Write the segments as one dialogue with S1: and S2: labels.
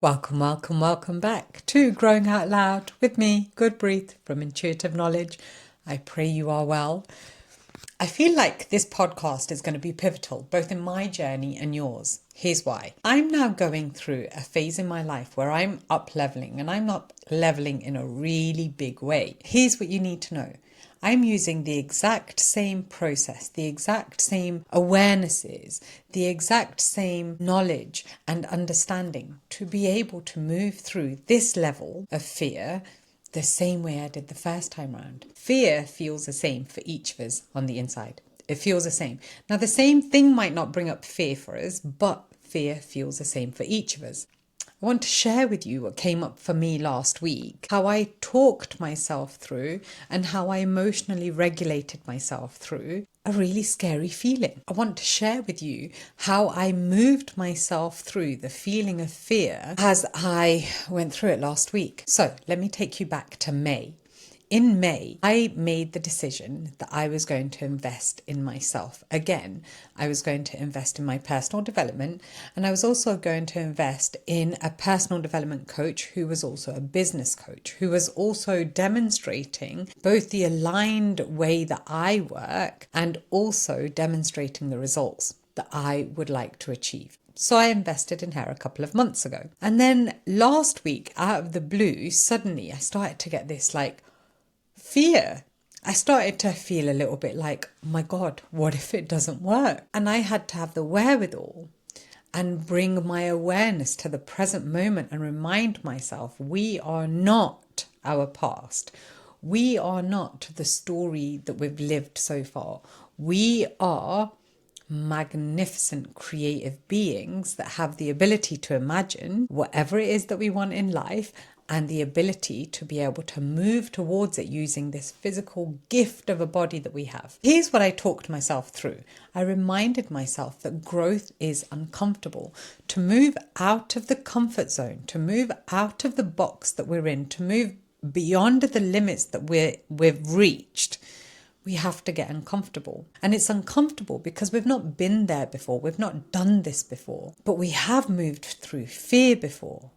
S1: Welcome back to Growing Out Loud with me, Good Breath from Intuitive Knowledge. I pray you are well. I feel like this podcast is going to be pivotal, both in my journey and yours. Here's why. I'm now going through a phase in my life where I'm up leveling, and I'm not leveling in a really big way. Here's what you need to know. I'm using the exact same process, the exact same awarenesses, the exact same knowledge and understanding to be able to move through this level of fear the same way I did the first time round. Fear feels the same for each of us on the inside. It feels the same. Now, the same thing might not bring up fear for us, but fear feels the same for each of us. I want to share with you what came up for me last week, how I talked myself through and how I emotionally regulated myself through a really scary feeling. I want to share with you how I moved myself through the feeling of fear as I went through it last week. So let me take you back to May. In May, I made the decision that I was going to invest in myself. Again, I was going to invest in my personal development, and I was also going to invest in a personal development coach who was also a business coach, who was also demonstrating both the aligned way that I work and also demonstrating the results that I would like to achieve. So I invested in her a couple of months ago. And then last week, out of the blue, suddenly I started to get this fear. I started to feel a little bit like, oh my God, what if it doesn't work? And I had to have the wherewithal and bring my awareness to the present moment and remind myself, we are not our past. We are not the story that we've lived so far. We are magnificent creative beings that have the ability to imagine whatever it is that we want in life and the ability to be able to move towards it using this physical gift of a body that we have. Here's what I talked myself through. I reminded myself that growth is uncomfortable. To move out of the comfort zone, to move out of the box that we're in, to move beyond the limits that we've reached, we have to get uncomfortable. And it's uncomfortable because we've not been there before. We've not done this before. But we have moved through fear before.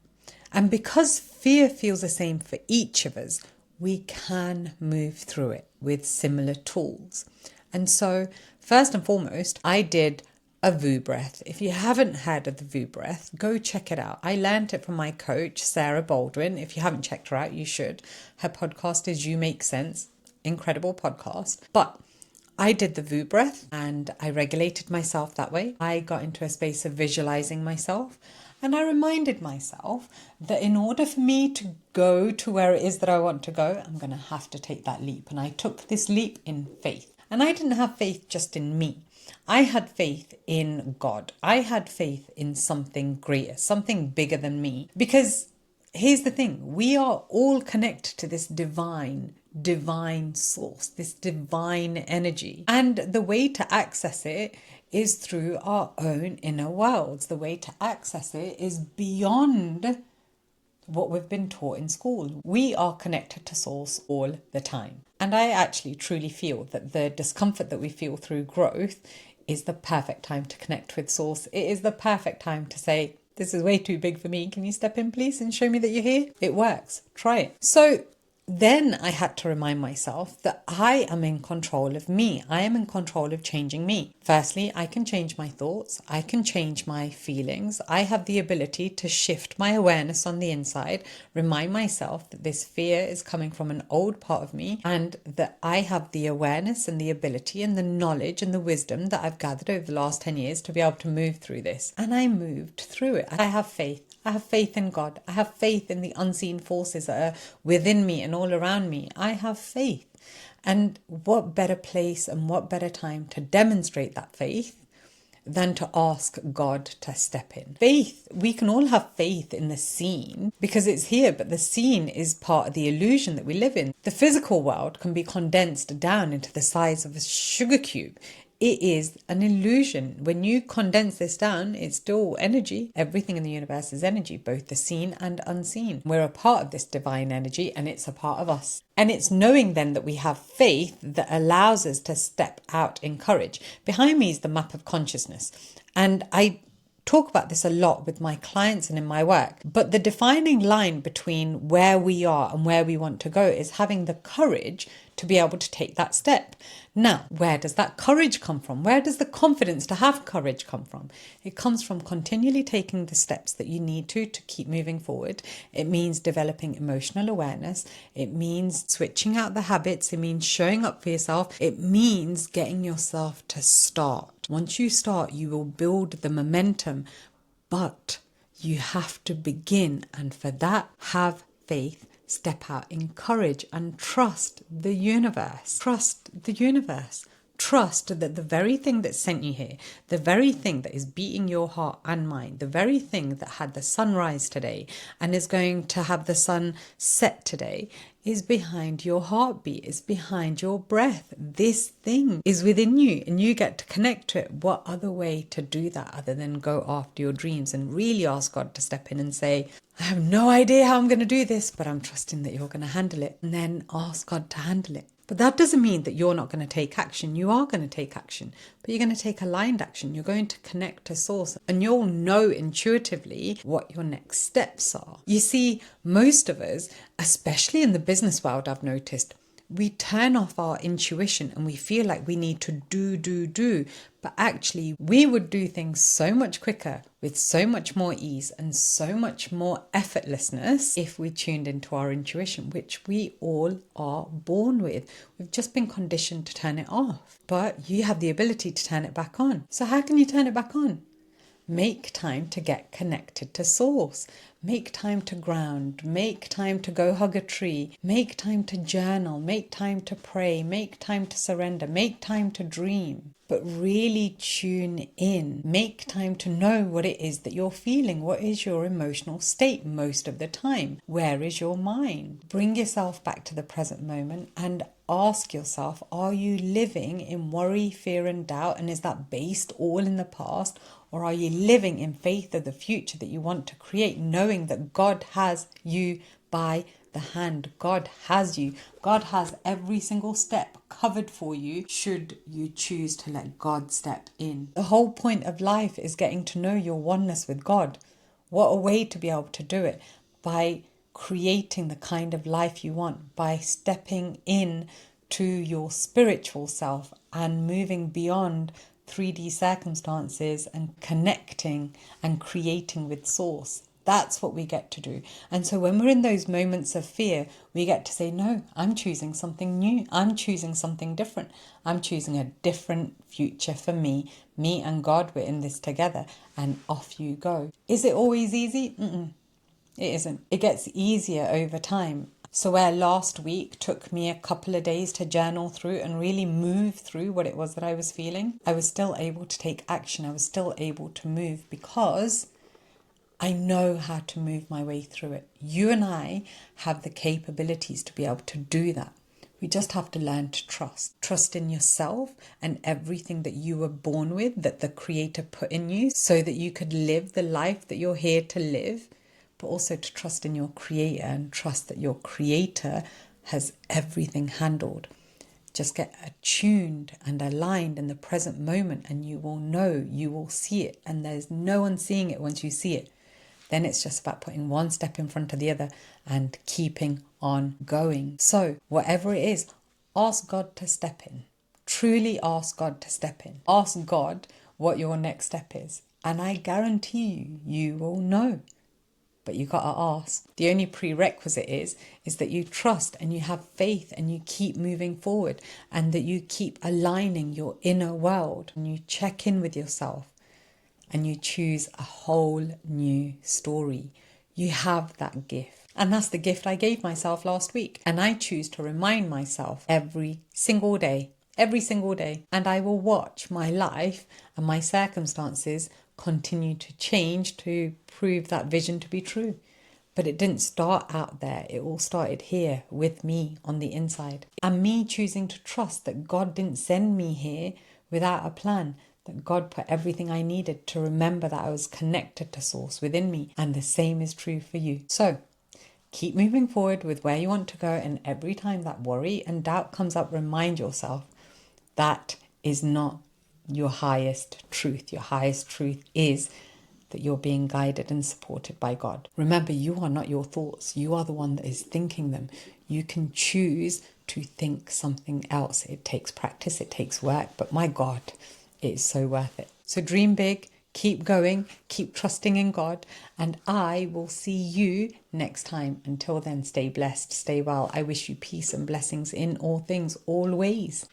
S1: And because fear feels the same for each of us, we can move through it with similar tools. And so, first and foremost, I did a VU breath. If you haven't heard of the VU breath, go check it out. I learned it from my coach, Sarah Baldwin. If you haven't checked her out, you should. Her podcast is You Make Sense. Incredible podcast. But I did the VU breath and I regulated myself that way. I got into a space of visualizing myself. And I reminded myself that in order for me to go to where it is that I want to go, I'm going to have to take that leap. And I took this leap in faith. And I didn't have faith just in me. I had faith in God. I had faith in something greater, something bigger than me. Because here's the thing, we are all connected to this divine source, this divine energy. And the way to access it is through our own inner worlds. The way to access it is beyond what we've been taught in school. We are connected to source all the time. And I actually truly feel that the discomfort that we feel through growth is the perfect time to connect with source. It is the perfect time to say, this is way too big for me. Can you step in, please, and show me that you're here? It works. Try it. So then I had to remind myself that I am in control of me. I am in control of changing me. Firstly, I can change my thoughts. I can change my feelings. I have the ability to shift my awareness on the inside, remind myself that this fear is coming from an old part of me and that I have the awareness and the ability and the knowledge and the wisdom that I've gathered over the last 10 years to be able to move through this. And I moved through it. I have faith. I have faith in God. I have faith in the unseen forces that are within me and all around me. I have faith. And what better place and what better time to demonstrate that faith than to ask God to step in. Faith, we can all have faith in the seen because it's here, but the seen is part of the illusion that we live in. The physical world can be condensed down into the size of a sugar cube. It is an illusion. When you condense this down, it's still energy. Everything in the universe is energy, both the seen and unseen. We're a part of this divine energy and it's a part of us. And it's knowing then that we have faith that allows us to step out in courage. Behind me is the map of consciousness. And I talk about this a lot with my clients and in my work. But the defining line between where we are and where we want to go is having the courage to be able to take that step. Now, where does that courage come from? Where does the confidence to have courage come from? It comes from continually taking the steps that you need to keep moving forward. It means developing emotional awareness. It means switching out the habits. It means showing up for yourself. It means getting yourself to start. Once you start, you will build the momentum, but you have to begin. And for that, have faith. Step out in courage and trust the universe. Trust the universe. Trust that the very thing that sent you here, the very thing that is beating your heart and mind, the very thing that had the sunrise today and is going to have the sun set today is behind your heartbeat, is behind your breath. This thing is within you and you get to connect to it. What other way to do that other than go after your dreams and really ask God to step in and say, I have no idea how I'm going to do this, but I'm trusting that you're going to handle it. And then ask God to handle it. But that doesn't mean that you're not going to take action. You are going to take action, but you're going to take aligned action. You're going to connect to source and you'll know intuitively what your next steps are. You see, most of us, especially in the business world, I've noticed, we turn off our intuition and we feel like we need to do. But actually, we would do things so much quicker with so much more ease and so much more effortlessness if we tuned into our intuition, which we all are born with. We've just been conditioned to turn it off, but you have the ability to turn it back on. So how can you turn it back on? Make time to get connected to source. Make time to ground. Make time to go hug a tree. Make time to journal. Make time to pray. Make time to surrender. Make time to dream. But really tune in. Make time to know what it is that you're feeling. What is your emotional state most of the time? Where is your mind? Bring yourself back to the present moment and ask yourself, are you living in worry, fear and doubt? And is that based all in the past? Or are you living in faith of the future that you want to create, knowing that God has you by the hand? God has you. God has every single step covered for you should you choose to let God step in. The whole point of life is getting to know your oneness with God. What a way to be able to do it, by creating the kind of life you want, by stepping in to your spiritual self and moving beyond 3D circumstances and connecting and creating with source. That's what we get to do. And so when we're in those moments of fear, we get to say, no, I'm choosing something new. I'm choosing something different. I'm choosing a different future for me. Me and God, we're in this together, and off you go. Is it always easy? It isn't. It gets easier over time. So where last week took me a couple of days to journal through and really move through what it was that I was feeling, I was still able to take action. I was still able to move because I know how to move my way through it. You and I have the capabilities to be able to do that. We just have to learn to trust. Trust in yourself and everything that you were born with, that the Creator put in you so that you could live the life that you're here to live. But also to trust in your Creator and trust that your Creator has everything handled. Just get attuned and aligned in the present moment and you will know, you will see it, and there's no one seeing it once you see it. Then it's just about putting one step in front of the other and keeping on going. So whatever it is, ask God to step in. Truly ask God to step in. Ask God what your next step is. And I guarantee you, you will know. But you got to ask. The only prerequisite is that you trust and you have faith and you keep moving forward and that you keep aligning your inner world and you check in with yourself and you choose a whole new story. You have that gift. And that's the gift I gave myself last week. And I choose to remind myself every single day. And I will watch my life and my circumstances continue to change to prove that vision to be true. But it didn't start out there. It all started here with me on the inside. And me choosing to trust that God didn't send me here without a plan, that God put everything I needed to remember that I was connected to source within me. And the same is true for you. So keep moving forward with where you want to go. And every time that worry and doubt comes up, remind yourself that is not your highest truth. Your highest truth is that you're being guided and supported by God. Remember, you are not your thoughts. You are the one that is thinking them. You can choose to think something else. It takes practice, it takes work, but my God, it is so worth it. So dream big, keep going, keep trusting in God, and I will see you next time. Until then, stay blessed, stay well. I wish you peace and blessings in all things, always.